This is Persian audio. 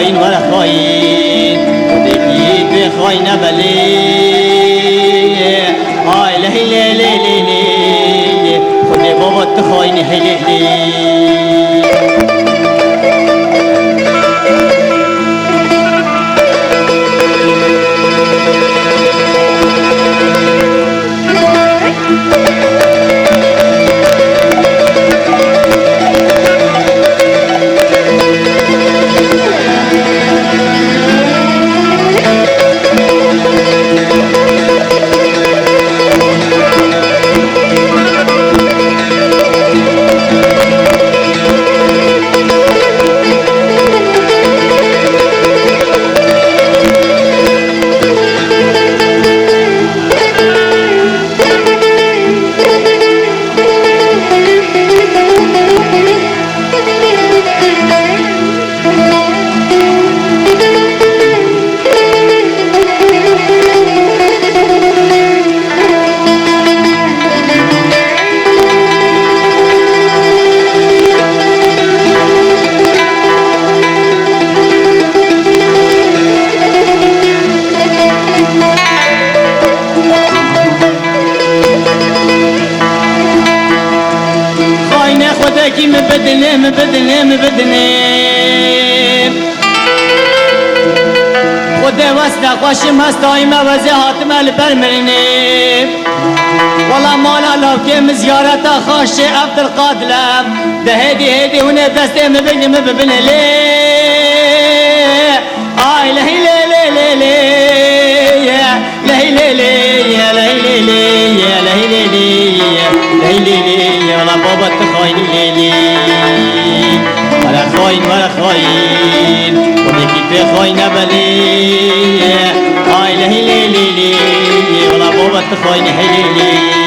خاين ولا خاين ودي في خاين بلي آي لا لا لا لا خدي بابا تخاين هلي خداكي مبدني خدا واستا خوشم هستای موزه حاتم البرمرنی والله مالا لوكي زيارتا خاشي عبد القادلة ده هدي هنا دستي مبني ليه آي لهي ليه ليه ليه لهي ليه ليه لهي ليه لهي ليه والله بابا تخاين ليه ولا خاين وديكي في خاين بلي آي لهي ليه والله بابا تخاين ليه